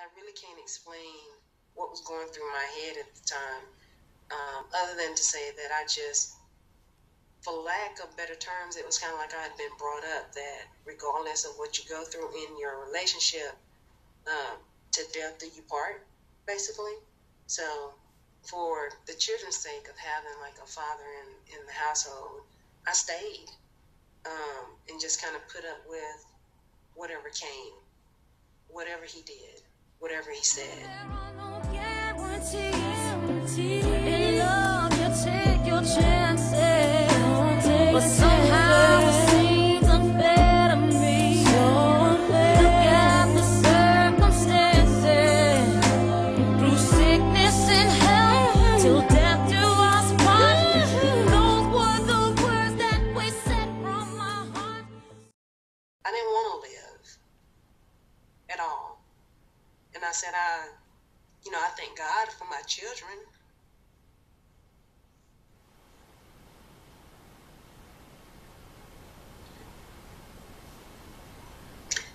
I really can't explain what was going through my head at the time, other than to say that I just, for lack of better terms, it was kind of like I had been brought up that regardless of what you go through in your relationship, to death do you part, basically. So for the children's sake of having like a father in the household, I stayed and just kind of put up with whatever came, whatever he did, whatever he said. There are no guarantees. In love, you take your chances, but somehow it seems unfair to me. Look at the circumstances, through sickness and health, till death do us part. Those were the words that we said from my heart. I didn't want to live at all. And I said, I thank God for my children.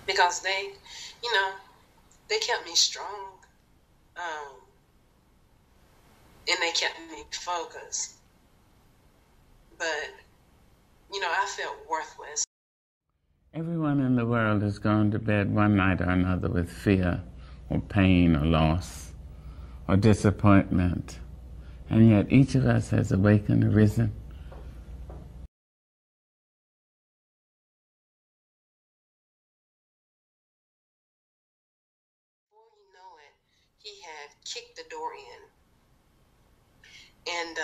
Because they kept me strong. And they kept me focused. But, I felt worthless. Everyone in the world has gone to bed one night or another with fear or pain or loss or disappointment. And yet each of us has awakened, arisen. Before you know it, he had kicked the door in. And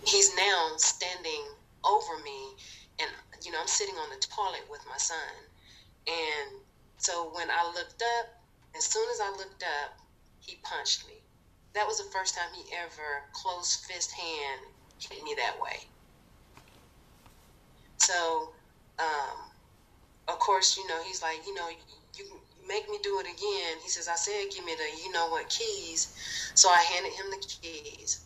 he's now standing over me. And, I'm sitting on the toilet with my son. And so when I looked up, as soon as I looked up, he punched me. That was the first time he ever closed fist hand hit me that way. So, of course, he's like, you make me do it again. He says, I said, give me the you-know-what keys. So I handed him the keys.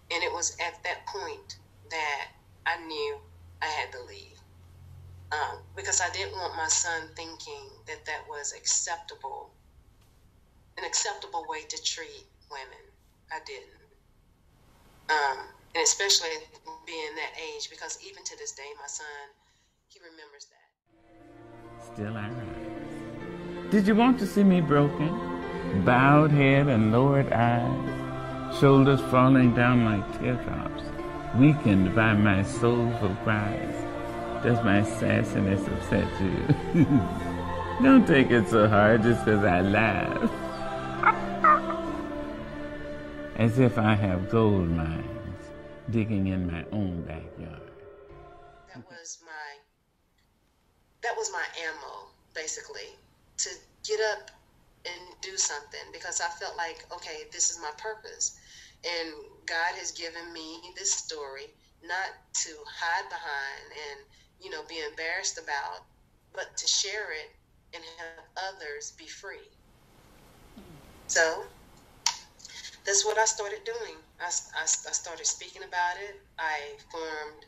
And it was at that point that I knew I had to leave. Because I didn't want my son thinking that that was an acceptable way to treat women. I didn't. And especially being that age, because even to this day, my son, he remembers that. Still I rise. Did you want to see me broken? Bowed head and lowered eyes, shoulders falling down like teardrops, weakened by my soulful cries. Does my sassiness upset you? Don't take it so hard just because I laugh. As if I have gold mines digging in my own backyard. That was my ammo, basically, to get up and do something, because I felt like, okay, this is my purpose. And God has given me this story not to hide behind and, be embarrassed about, but to share it and have others be free. So that's what I started doing. I started speaking about it. I formed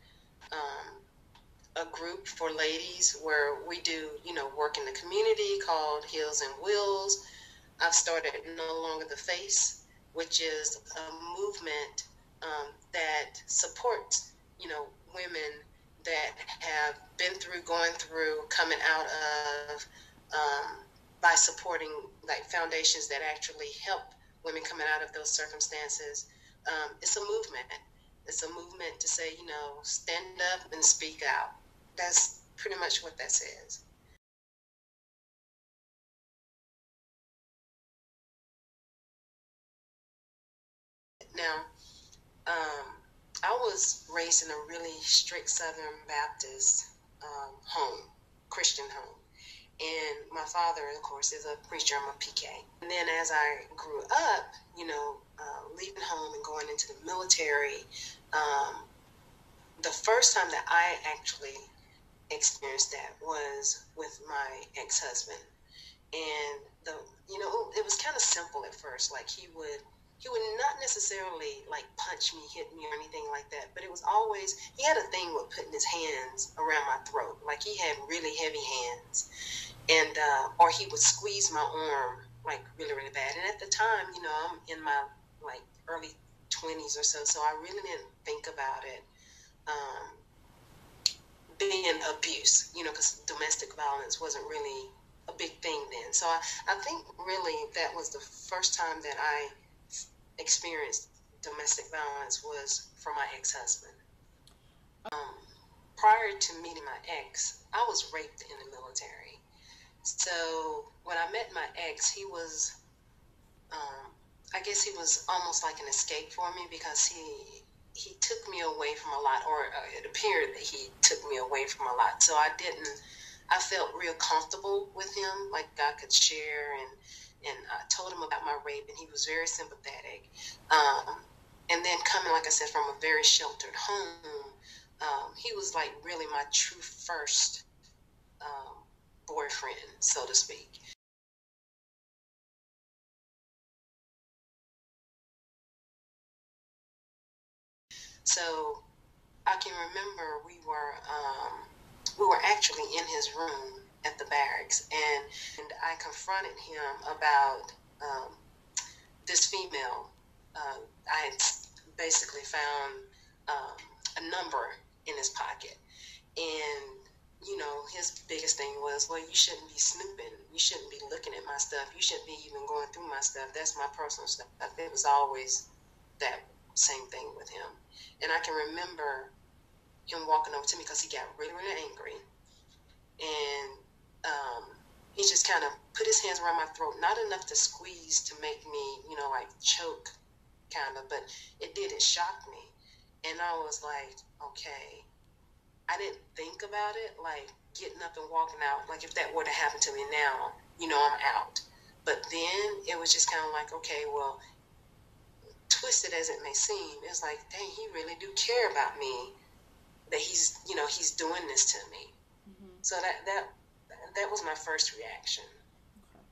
a group for ladies where we do, work in the community called Heels and Wheels. I've started No Longer the Face, which is a movement that supports, women that have been through, going through, coming out of, by supporting like foundations that actually help women coming out of those circumstances. It's a movement. It's a movement to say, stand up and speak out. That's pretty much what that says. Now, I was raised in a really strict Southern Baptist home, Christian home. And my father, of course, is a preacher. I'm a PK. And then as I grew up, leaving home and going into the military, the first time that I actually experienced that was with my ex-husband. And it was kind of simple at first. Like he would not necessarily like punch me, hit me, or anything like that. But it was always, he had a thing with putting his hands around my throat. Like he had really heavy hands. and or he would squeeze my arm like really, really bad. And at the time, you know, I'm in my like early 20s or so I really didn't think about it being abuse, you know, because domestic violence wasn't really a big thing then. So I think really that was the first time that I experienced domestic violence was from my ex-husband. Prior to meeting my ex, I was raped in the military. So when I met my ex, he was, I guess he was almost like an escape for me, because he took me away from a lot, or it appeared that he took me away from a lot. So I felt real comfortable with him, like I could share, and I told him about my rape, and he was very sympathetic. And then coming, like I said, from a very sheltered home, he was like really my true first boyfriend, so to speak. So I can remember we were actually in his room at the barracks, and I confronted him about this female. I had basically found a number in his pocket, and you know, his biggest thing was, well, you shouldn't be snooping. You shouldn't be looking at my stuff. You shouldn't be even going through my stuff. That's my personal stuff. It was always that same thing with him. And I can remember him walking over to me because he got really, really angry. And he just kind of put his hands around my throat, not enough to squeeze to make me, you know, like choke kind of, but it did. It shocked me. And I was like, okay. I didn't think about it, like getting up and walking out. Like if that were to happen to me now, you know, I'm out. But then it was just kind of like, okay, well, twisted as it may seem, it's like, dang, he really do care about me. That he's, you know, he's doing this to me. Mm-hmm. So that was my first reaction. Okay.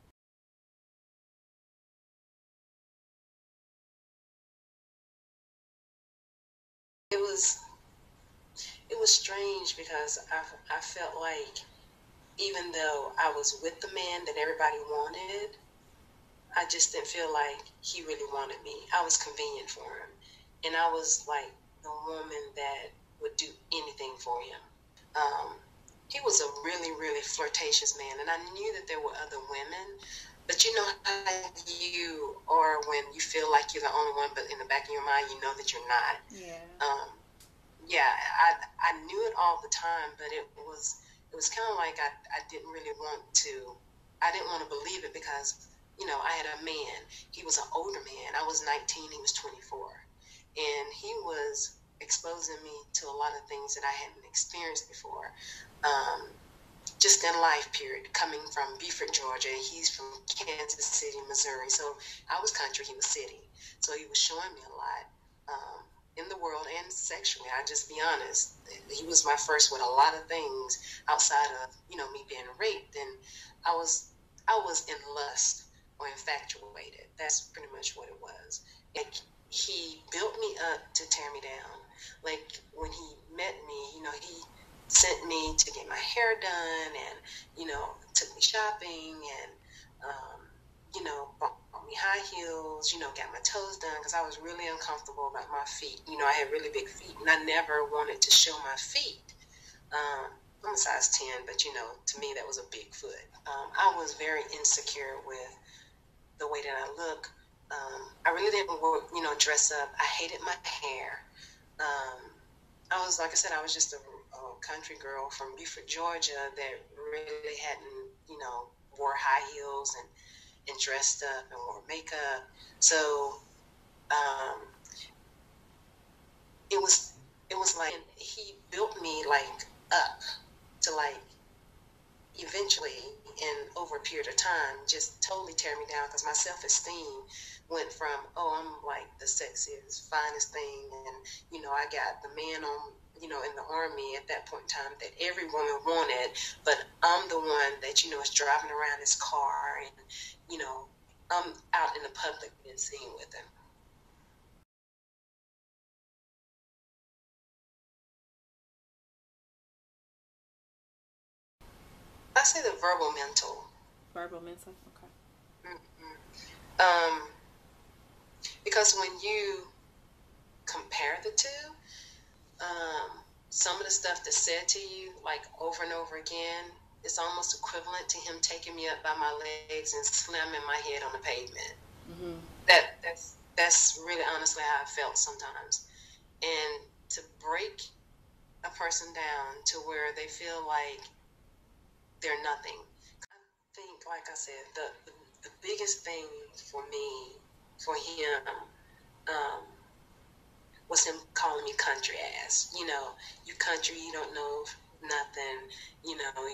It was strange because I felt like even though I was with the man that everybody wanted, I just didn't feel like he really wanted me. I was convenient for him. And I was like the woman that would do anything for him. He was a really, really flirtatious man. And I knew that there were other women. But you know how you are when you feel like you're the only one, but in the back of your mind, you know that you're not. Yeah. Yeah, I knew it all the time, but it was kind of like I didn't really want to. I didn't want to believe it because, you know, I had a man. He was an older man. I was 19. He was 24. And he was exposing me to a lot of things that I hadn't experienced before. Just in life, period. Coming from Buford, Georgia. He's from Kansas City, Missouri. So I was country. He was city. So he was showing me a lot. In the world and sexually, I just be honest. He was my first with a lot of things outside of, you know, me being raped. And I was in lust or infatuated. That's pretty much what it was. Like, he built me up to tear me down. Like when he met me, you know, he sent me to get my hair done, and you know, took me shopping, and you know, bought me high heels, you know, got my toes done because I was really uncomfortable about my feet. You know, I had really big feet, and I never wanted to show my feet. I'm a size 10, but you know, to me that was a big foot. I was very insecure with the way that I look. I really didn't work, you know, dress up. I hated my hair. I was, like I said, I was just a country girl from Buford, Georgia that really hadn't, you know, wore high heels and dressed up and wore makeup. So it was like he built me like up to like eventually, and over a period of time, just totally tear me down because my self-esteem went from, oh, I'm like the sexiest, finest thing, and you know, I got the man on, you know, in the army at that point in time that every woman wanted, but I'm the one that, you know, is driving around his car, and you know, I'm out in the public and seen with him. I say the verbal mental. Verbal mental, okay. Because when you compare the two, some of the stuff that's said to you, like over and over again, it's almost equivalent to him taking me up by my legs and slamming my head on the pavement. Mm-hmm. That's really honestly how I felt sometimes. And to break a person down to where they feel like they're nothing. I think, like I said, the biggest thing for me, for him, was him calling me country ass. You know, you country, you don't know nothing. You know,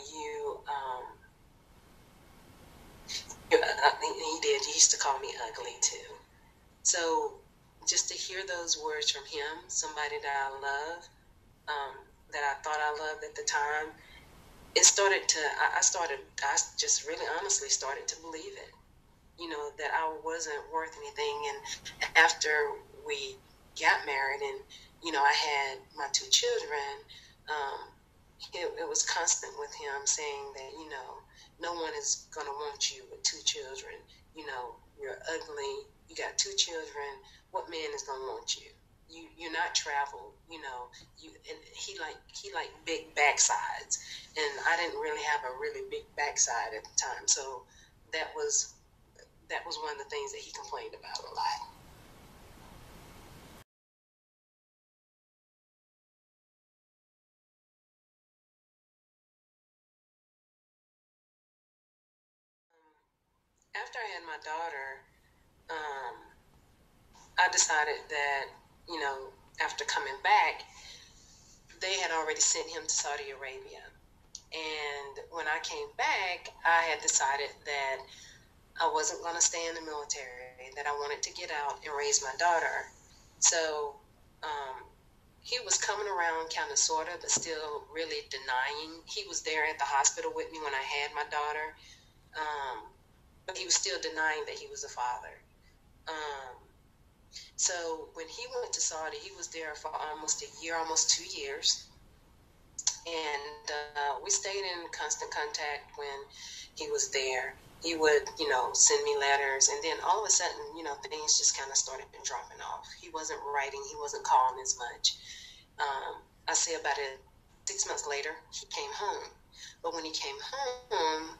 he did. He used to call me ugly too. So just to hear those words from him, somebody that I love, that I thought I loved at the time, I just really honestly started to believe it. You know, that I wasn't worth anything. And after we got married and, you know, I had my 2 children, it was constant with him saying that, you know, no one is going to want you with 2 children. You know, you're ugly. You got 2 children. What man is going to want you? You're not traveled, you know. And he liked big backsides, and I didn't really have a really big backside at the time. So that was one of the things that he complained about a lot. After I had my daughter, I decided that, you know, after coming back, they had already sent him to Saudi Arabia. And when I came back, I had decided that I wasn't going to stay in the military, that I wanted to get out and raise my daughter. So he was coming around kind of sort of, but still really denying. He was there at the hospital with me when I had my daughter. But he was still denying that he was a father. So when he went to Saudi, he was there for almost a year, almost 2 years. And we stayed in constant contact when he was there. He would, you know, send me letters. And then all of a sudden, you know, things just kind of started dropping off. He wasn't writing. He wasn't calling as much. I say about 6 months later, he came home. But when he came home,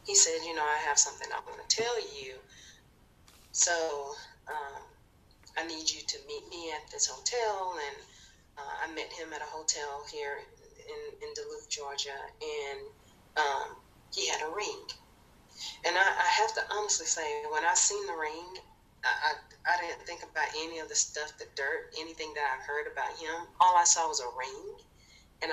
he said, you know, I have something I want to tell you. So I need you to meet me at this hotel. And I met him at a hotel here in Duluth, Georgia. And he had a ring. And I have to honestly say, when I seen the ring, I didn't think about any of the stuff, the dirt, anything that I heard about him. All I saw was a ring. And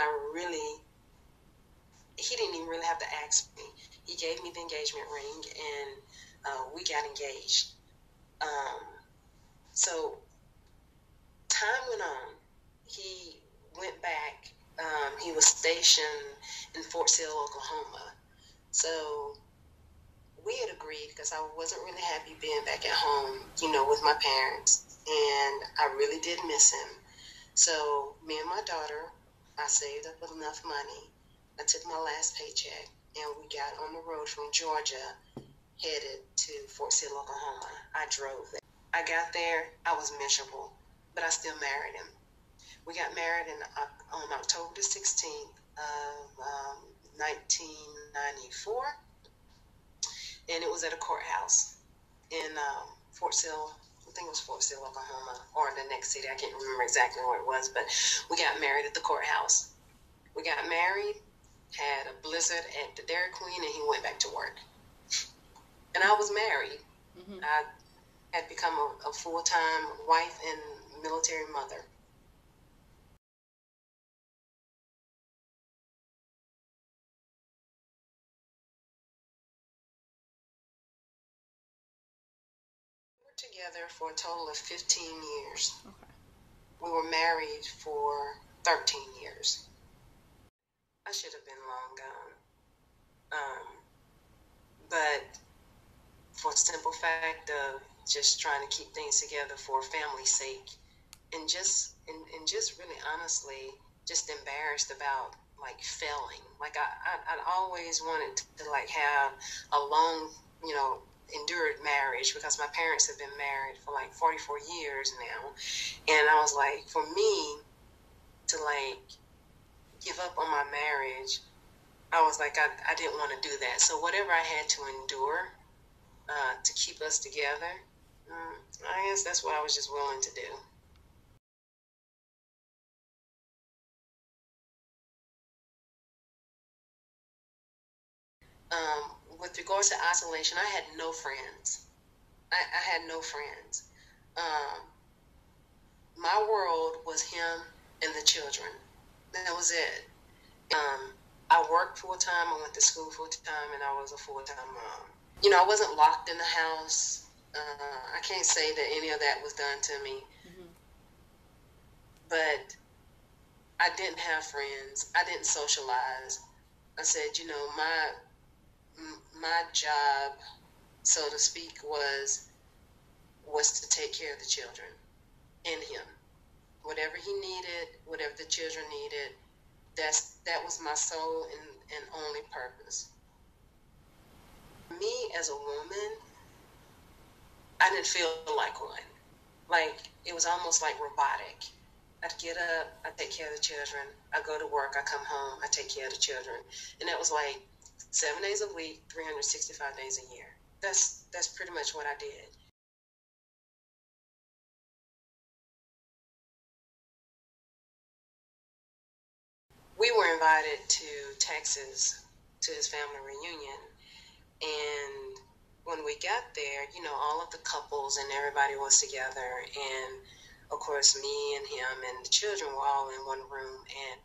he didn't even really have to ask me. He gave me the engagement ring, and we got engaged. So time went on. He went back. He was stationed in Fort Sill, Oklahoma. So we had agreed, because I wasn't really happy being back at home, you know, with my parents, and I really did miss him. So me and my daughter, I saved up enough money. I took my last paycheck, and we got on the road from Georgia, headed to Fort Sill, Oklahoma. I drove there. I got there. I was miserable, but I still married him. We got married on October the 16th of 1994, and it was at a courthouse in Fort Sill. I think it was Fort Sill, Oklahoma, or the next city. I can't remember exactly where it was, but we got married at the courthouse. We got married, had a blizzard at the Dairy Queen, and he went back to work. And I was married. Mm-hmm. I had become a full-time wife and military mother. We were together for a total of 15 years. Okay. We were married for 13 years. I should have been long gone. But for the simple fact of just trying to keep things together for family's sake, and just really honestly, just embarrassed about like failing. Like I'd always wanted to like have a long, endured marriage, because my parents have been married for like 44 years now. And I was like, for me to like give up on my marriage, I was like, I didn't want to do that. So whatever I had to endure to keep us together, I guess that's what I was just willing to do. With regards to isolation, I had no friends. I had no friends. My world was him and the children. That was it. I worked full time. I went to school full time, and I was a full time mom. I wasn't locked in the house. I can't say that any of that was done to me. Mm-hmm. But I didn't have friends. I didn't socialize. I said, my job, so to speak, was to take care of the children and him. Whatever he needed, whatever the children needed, that was my sole and only purpose. Me as a woman, I didn't feel like one. Like, it was almost like robotic. I'd get up, I'd take care of the children, I go to work, I come home, I take care of the children. And that was like 7 days a week, 365 days a year. That's pretty much what I did. We were invited to Texas to his family reunion. And when we got there, all of the couples and everybody was together. And of course, me and him and the children were all in one room. And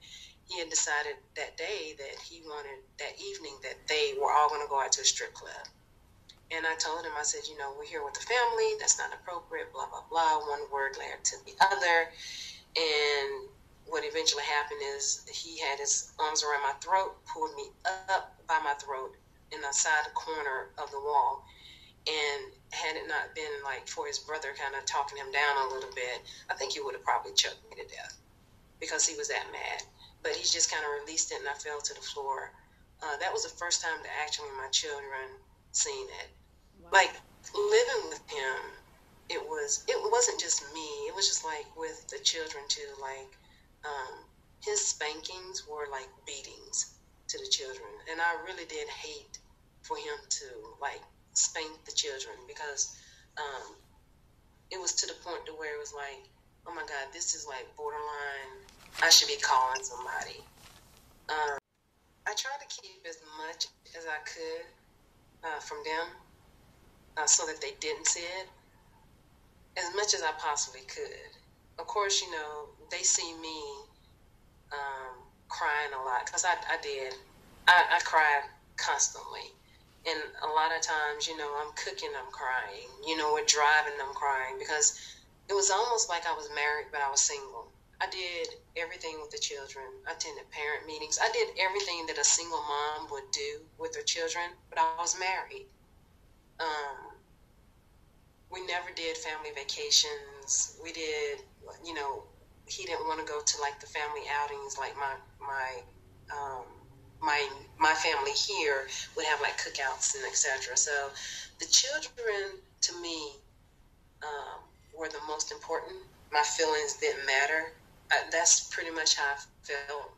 he had decided that day that he wanted, that evening, that they were all going to go out to a strip club. And I told him, I said, we're here with the family. That's not appropriate, blah, blah, blah. One word led to the other. And what eventually happened is he had his arms around my throat, pulled me up by my throat in the side corner of the wall. And had it not been like for his brother kind of talking him down a little bit, I think he would have probably choked me to death because he was that mad. But he just kind of released it, and I fell to the floor. That was the first time that actually my children seen it. Wow. Like, living with him, it wasn't just me. It was just like with the children too. Like, his spankings were like beatings to the children, and I really did hate for him to like spank the children, because it was to the point to where it was like, oh my God, this is like borderline. I should be calling somebody. I tried to keep as much as I could from them so that they didn't see it, as much as I possibly could. Of course, they see me crying a lot, because I did. I cried constantly. And a lot of times, I'm cooking, I'm crying. We're driving, I'm crying, because it was almost like I was married, but I was single. I did everything with the children. I attended parent meetings. I did everything that a single mom would do with her children, but I was married. We never did family vacations. We did, he didn't want to go to like the family outings, like my family here would have like cookouts and etc. So the children to me were the most important. My feelings didn't matter. That's pretty much how I felt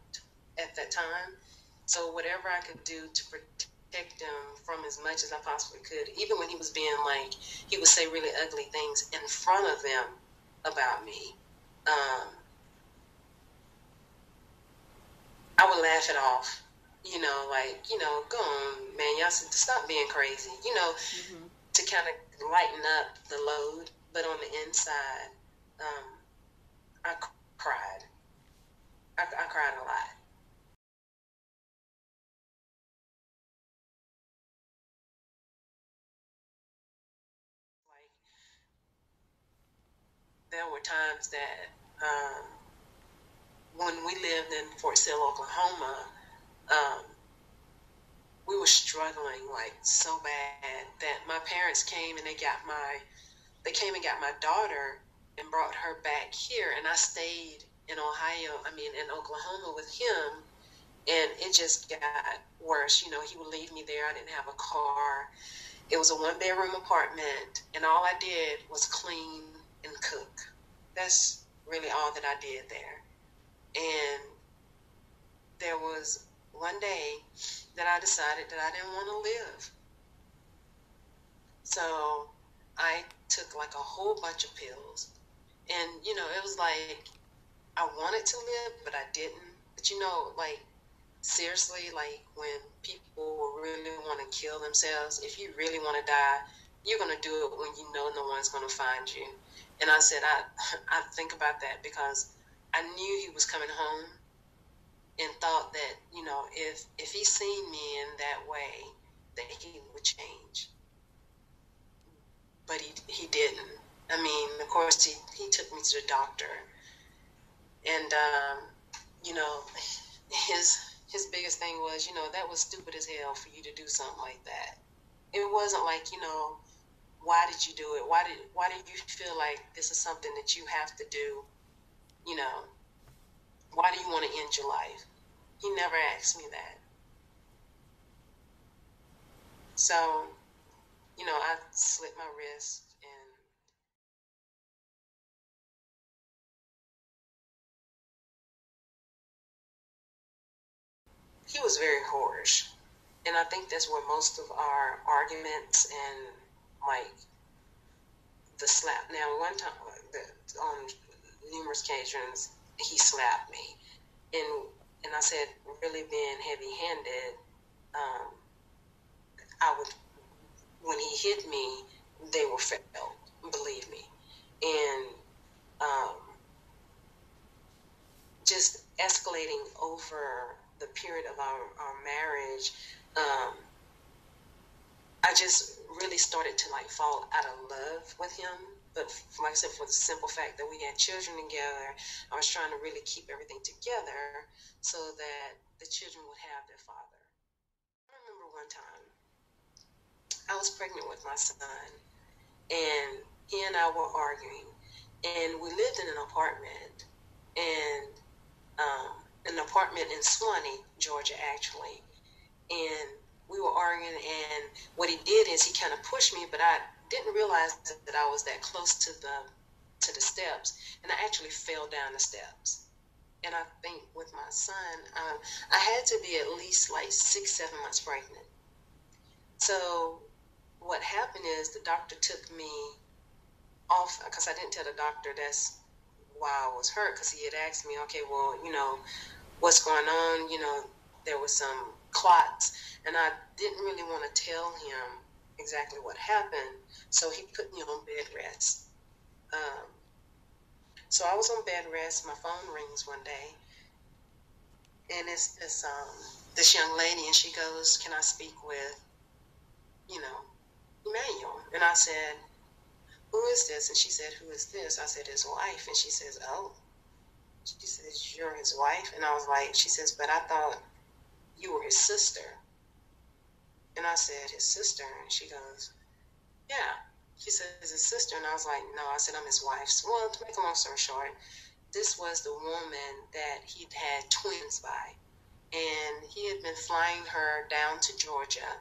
at that time. So whatever I could do to protect him from as much as I possibly could, even when he was being like, he would say really ugly things in front of them about me, I would laugh it off. Go on, man, y'all stop being crazy, to kind of lighten up the load. But on the inside, I cried. I cried a lot. Like, there were times that when we lived in Fort Sill, Oklahoma, we were struggling like so bad that my parents came and they got my daughter and brought her back here, and I stayed in Oklahoma with him And it just got worse. You know, he would leave me there. I didn't have a car. It was a 1-bedroom apartment, and all I did was clean and cook. That's really all that I did there. And there was one day that I decided that I didn't want to live. So I took like a whole bunch of pills. And, you know, it was like I wanted to live, but I didn't. But, you know, like, seriously, like when people really want to kill themselves, if you really want to die, you're going to do it when you know no one's going to find you. And I said, I think about that because I knew he was coming home and thought that, you know, if he seen me in that way, that he would change. But he didn't. I mean, of course, he took me to the doctor. And, you know, his biggest thing was, you know, that was stupid as hell for you to do something like that. It wasn't like, you know, why did you do it? Why did you feel like this is something that you have to do? You know, why do you want to end your life? He never asked me that. So, you know, I slit my wrist and he was very harsh. And I think that's where most of our arguments and like the slap. Now, one time, on numerous occasions, he slapped me, and I said, really being heavy-handed, I would, when he hit me, they were felt, believe me, and just escalating over the period of our marriage. I just really started to like fall out of love with him. But like I said, for the simple fact that we had children together, I was trying to really keep everything together so that the children would have their father. I remember one time I was pregnant with my son, and he and I were arguing, and we lived in an apartment, and an apartment in Swanee, Georgia, actually. And we were arguing, and what he did is he kind of pushed me, but I didn't realize that I was that close to the steps, and I actually fell down the steps. And I think with my son, I had to be at least like 6-7 months pregnant. So what happened is the doctor took me off, because I didn't tell the doctor that's why I was hurt, because he had asked me, okay, well, you know, what's going on? You know, there was some clots, and I didn't really want to tell him exactly what happened, so he put me on bed rest. So I was on bed rest. My phone rings one day, and it's this young lady, and she goes, "Can I speak with, you know, Emmanuel?" And I said, "Who is this?" And she said, "Who is this?" I said, "His wife." And she says, "Oh." She says, "You're his wife?" And I was like, she says, "But I thought you were his sister." And I said, "His sister?" And she goes, "Yeah." She says, "His sister?" And I was like, "No." I said, "I'm his wife." So, well, to make a long story short, this was the woman that he'd had twins by. And he had been flying her down to Georgia.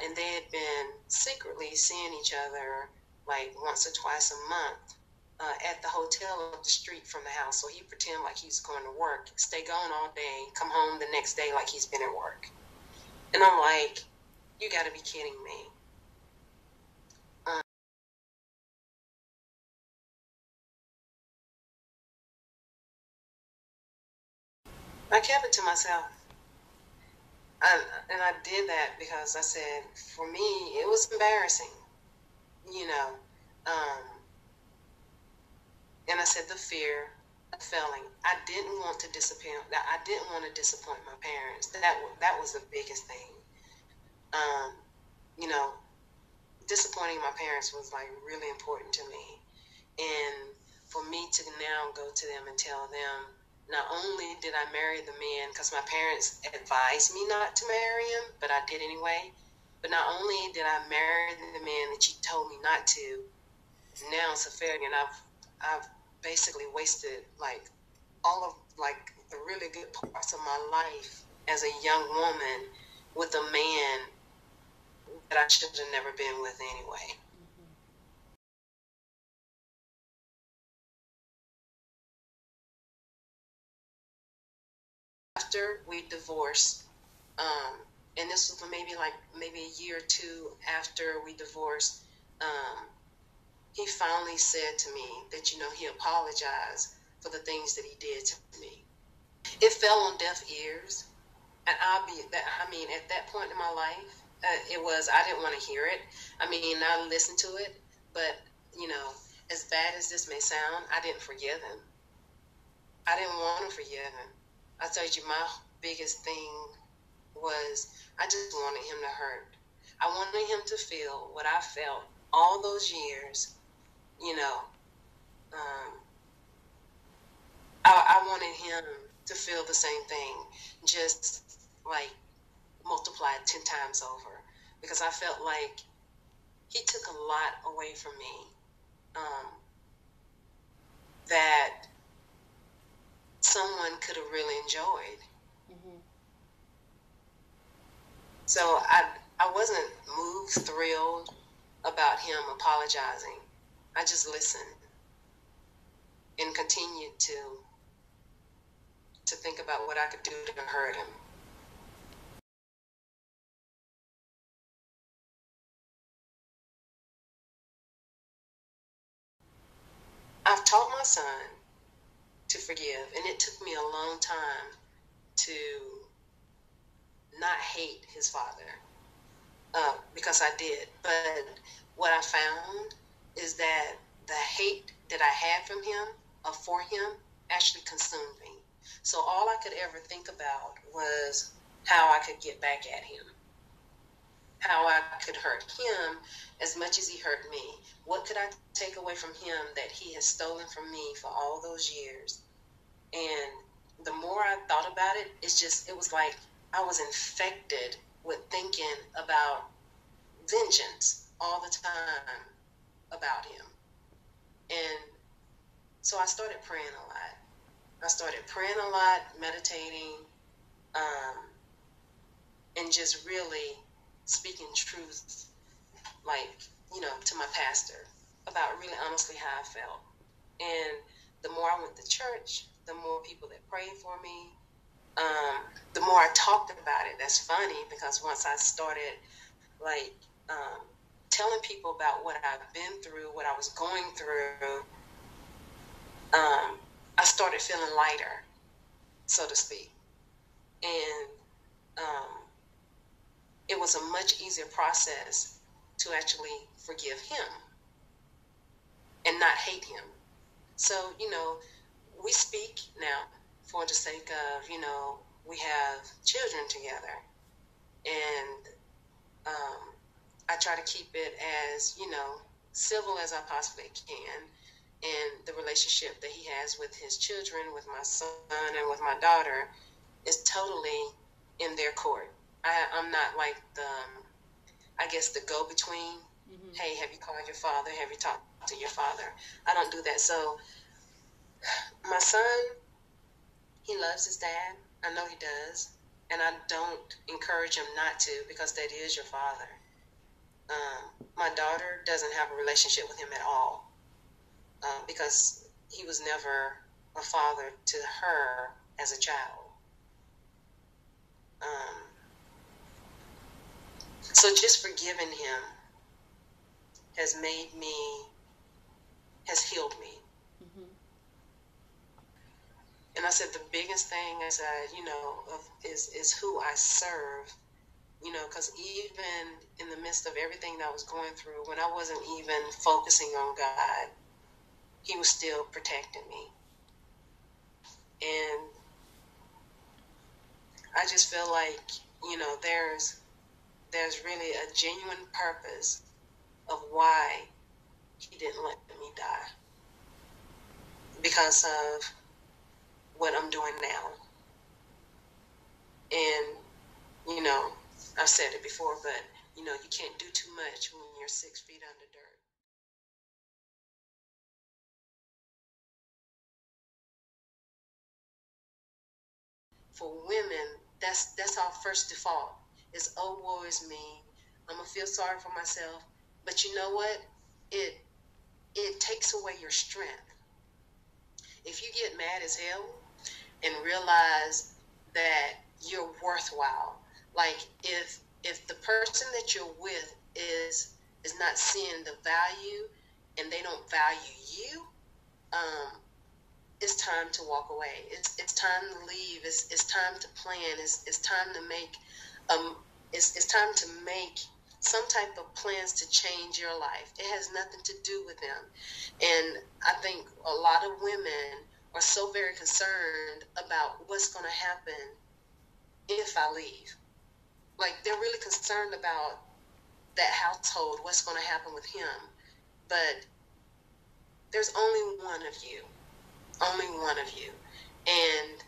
And they had been secretly seeing each other like once or twice a month at the hotel up the street from the house. So he'd pretend like he's going to work, stay gone all day, come home the next day like he's been at work. And I'm like, you got to be kidding me. I kept it to myself. And I did that because I said, for me, it was embarrassing, you know. And I said the fear of failing. I didn't want to disappoint. I didn't want to disappoint my parents. That was the biggest thing. You know, disappointing my parents was like really important to me. And for me to now go to them and tell them, not only did I marry the man, because my parents advised me not to marry him, but I did anyway. But not only did I marry the man that you told me not to, now it's a failure, and I've basically wasted like all of like the really good parts of my life as a young woman with a man that I should have never been with anyway. After we divorced, and this was maybe a year or two after we divorced, he finally said to me that, he apologized for the things that he did to me. It fell on deaf ears. And at that point in my life, I didn't want to hear it. I listened to it, but, as bad as this may sound, I didn't forgive him. I didn't want to forgive him. I told you my biggest thing was I just wanted him to hurt. I wanted him to feel what I felt all those years, I wanted him to feel the same thing, just like multiplied 10 times over, because I felt like he took a lot away from me that someone could have really enjoyed. Mm-hmm. So I wasn't moved, thrilled about him apologizing. I just listened and continued to think about what I could do to hurt him. I've taught my son to forgive, and it took me a long time to not hate his father, because I did. But what I found is that the hate that I had from him, for him, actually consumed me. So all I could ever think about was how I could get back at him, how I could hurt him as much as he hurt me. What could I take away from him that he has stolen from me for all those years? And the more I thought about it, it was like I was infected with thinking about vengeance all the time about him. And so I started praying a lot. Meditating, and just really speaking truth, to my pastor about really honestly how I felt. And the more I went to church, the more people that prayed for me, the more I talked about it. That's funny, because once I started telling people about what I've been through, what I was going through, I started feeling lighter, so to speak. And it was a much easier process to actually forgive him and not hate him. So, we speak now for the sake of, we have children together. And I try to keep it as, civil as I possibly can. And the relationship that he has with his children, with my son and with my daughter, is totally in their court. I'm not like the go-between. Mm-hmm. Hey, have you called your father? Have you talked to your father? I don't do that. So my son, he loves his dad. I know he does. And I don't encourage him not to, because that is your father. My daughter doesn't have a relationship with him at all, because he was never a father to her as a child. So just forgiving him has healed me. Mm-hmm. And I said the biggest thing is is who I serve, because even in the midst of everything that I was going through, when I wasn't even focusing on God, he was still protecting me. And I just feel like, there's really a genuine purpose of why he didn't let me die, because of what I'm doing now. And, I've said it before, but, you can't do too much when you're 6 feet under dirt. For women, that's our first default is, oh, woe is me. I'm gonna feel sorry for myself. But you know what? It takes away your strength. If you get mad as hell and realize that you're worthwhile, like if the person that you're with is not seeing the value and they don't value you, it's time to walk away. It's time to leave. It's time to plan. It's time to make it's time to make some type of plans to change your life. It has nothing to do with them. And I think a lot of women are so very concerned about what's going to happen if I leave. Like, they're really concerned about that household, what's going to happen with him. But there's only one of you. Only one of you. And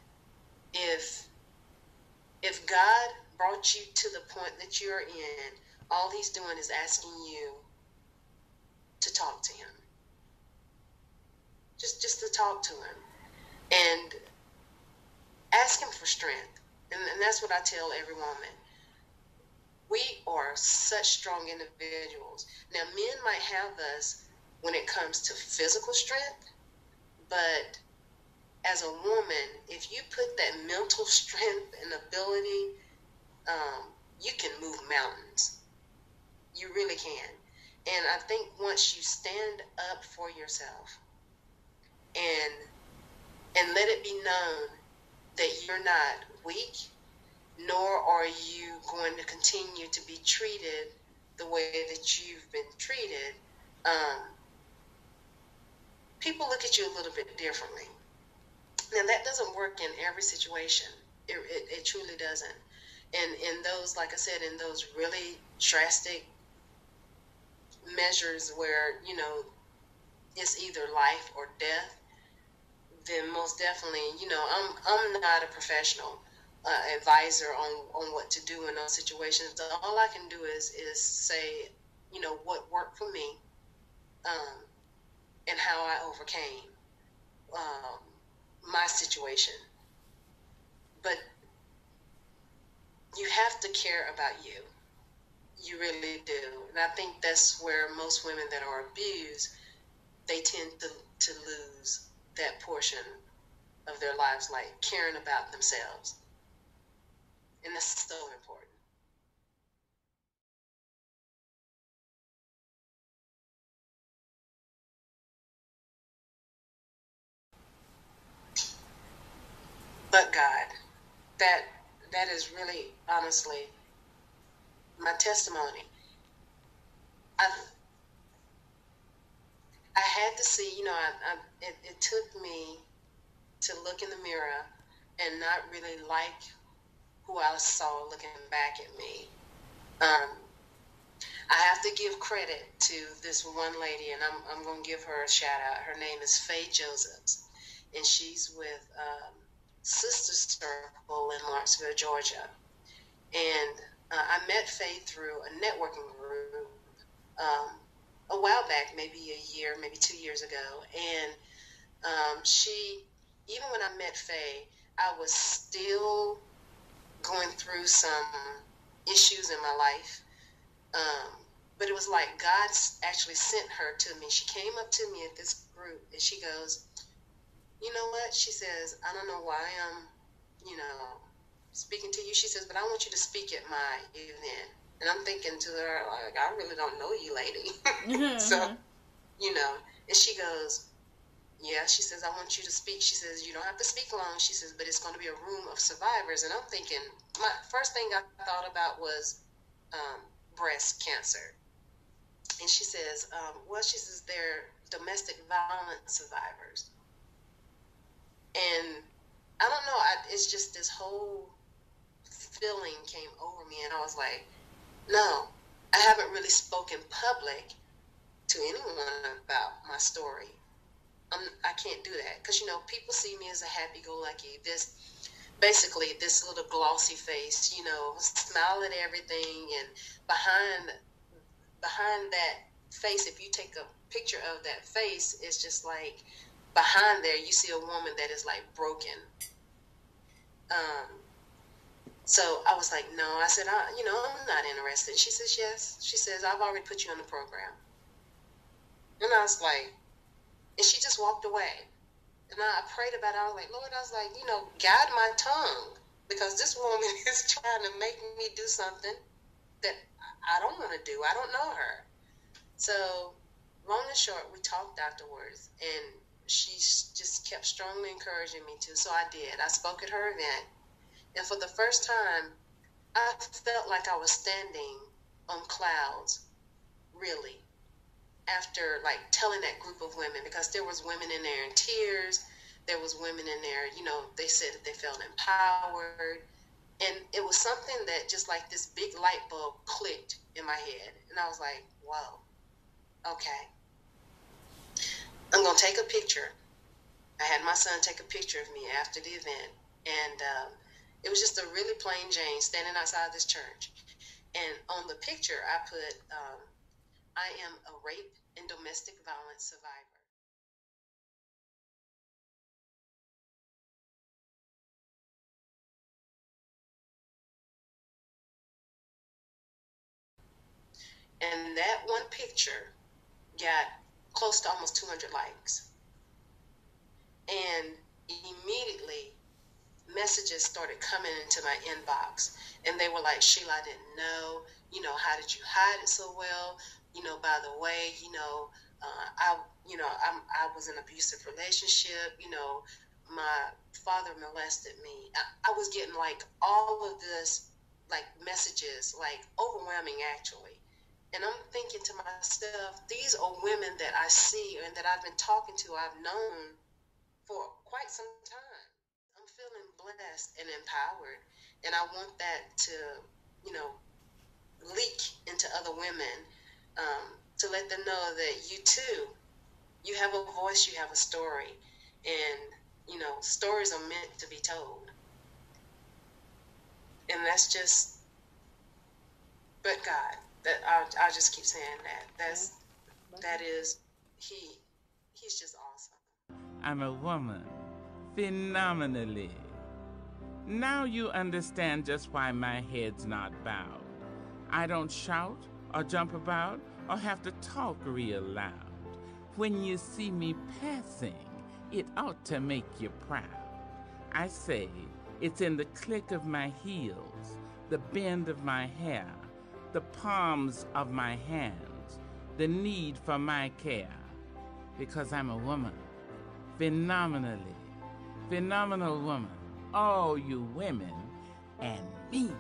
if God brought you to the point that you're in, all he's doing is asking you to talk to him. Just to talk to him. And ask him for strength. And that's what I tell every woman. We are such strong individuals. Now, men might have us when it comes to physical strength, but as a woman, if you put that mental strength and ability, you can move mountains. You really can. And I think once you stand up for yourself and let it be known that you're not weak, nor are you going to continue to be treated the way that you've been treated, people look at you a little bit differently. Now, that doesn't work in every situation. It truly doesn't. And in those, like I said, in those really drastic measures where, you know, it's either life or death, then most definitely, you know, I'm not a professional advisor on what to do in those situations. All I can do is say, you know, what worked for me, and how I overcame my situation. But you have to care about you. You really do. And I think that's where most women that are abused, they tend to lose that portion of their lives, like caring about themselves. And that's so important. But God, that is really, honestly, my testimony. I had to see, you know, it took me to look in the mirror and not really like who I saw looking back at me. I have to give credit to this one lady, and I'm going to give her a shout out. Her name is Faye Josephs, and she's with Sister Circle in Lawrenceville, Georgia. And I met Faye through a networking group a while back, maybe a year, maybe 2 years ago. And she, even when I met Faye, I was still going through some issues in my life. But it was like God actually sent her to me. She came up to me at this group and she goes, you know what? She says, I don't know why I'm, you know, speaking to you. She says, but I want you to speak at my event. And I'm thinking to her, like, I really don't know you, lady. So, you know, and she goes, yeah, she says, I want you to speak. She says, you don't have to speak long. She says, but it's going to be a room of survivors. And I'm thinking, my first thing I thought about was breast cancer. And she says, well, she says, they're domestic violence survivors. And I don't know, it's just this whole feeling came over me. And I was like, no, I haven't really spoken public to anyone about my story. I can't do that because, you know, people see me as a happy-go-lucky, this little glossy face, you know, smile at everything, and behind that face, if you take a picture of that face, it's just like behind there you see a woman that is like broken. So I was like, no. I said, I'm not interested. She says, yes. She says, I've already put you on the program. And I was like, and she just walked away. And I prayed about it. I was like, Lord, guide my tongue. Because this woman is trying to make me do something that I don't want to do. I don't know her. So long and short, we talked afterwards. And she just kept strongly encouraging me to. So I did. I spoke at her event. And for the first time, I felt like I was standing on clouds, really, after like telling that group of women, because there was women in there in tears. There was women in there, they said that they felt empowered. And it was something that just like this big light bulb clicked in my head. And I was like, whoa, okay. I'm going to take a picture. I had my son take a picture of me after the event. And it was just a really plain Jane standing outside this church. And on the picture, I put, I am a rape and domestic violence survivor. And that one picture got close to almost 200 likes. And immediately, messages started coming into my inbox. And they were like, Sheila, I didn't know. How did you hide it so well? By the way, I was in an abusive relationship. My father molested me. I was getting like all of this, like messages, like overwhelming actually. And I'm thinking to myself, these are women that I see and that I've been talking to, I've known for quite some time. I'm feeling blessed and empowered. And I want that to, leak into other women, to let them know that you too, you have a voice, you have a story. And, stories are meant to be told. And that's just, but God. That I just keep saying that. He's just awesome. I'm a woman, phenomenally. Now you understand just why my head's not bowed. I don't shout or jump about or have to talk real loud. When you see me passing, it ought to make you proud. I say it's in the click of my heels, the bend of my hair, the palms of my hands, the need for my care, because I'm a woman, phenomenal woman, all you women, and me.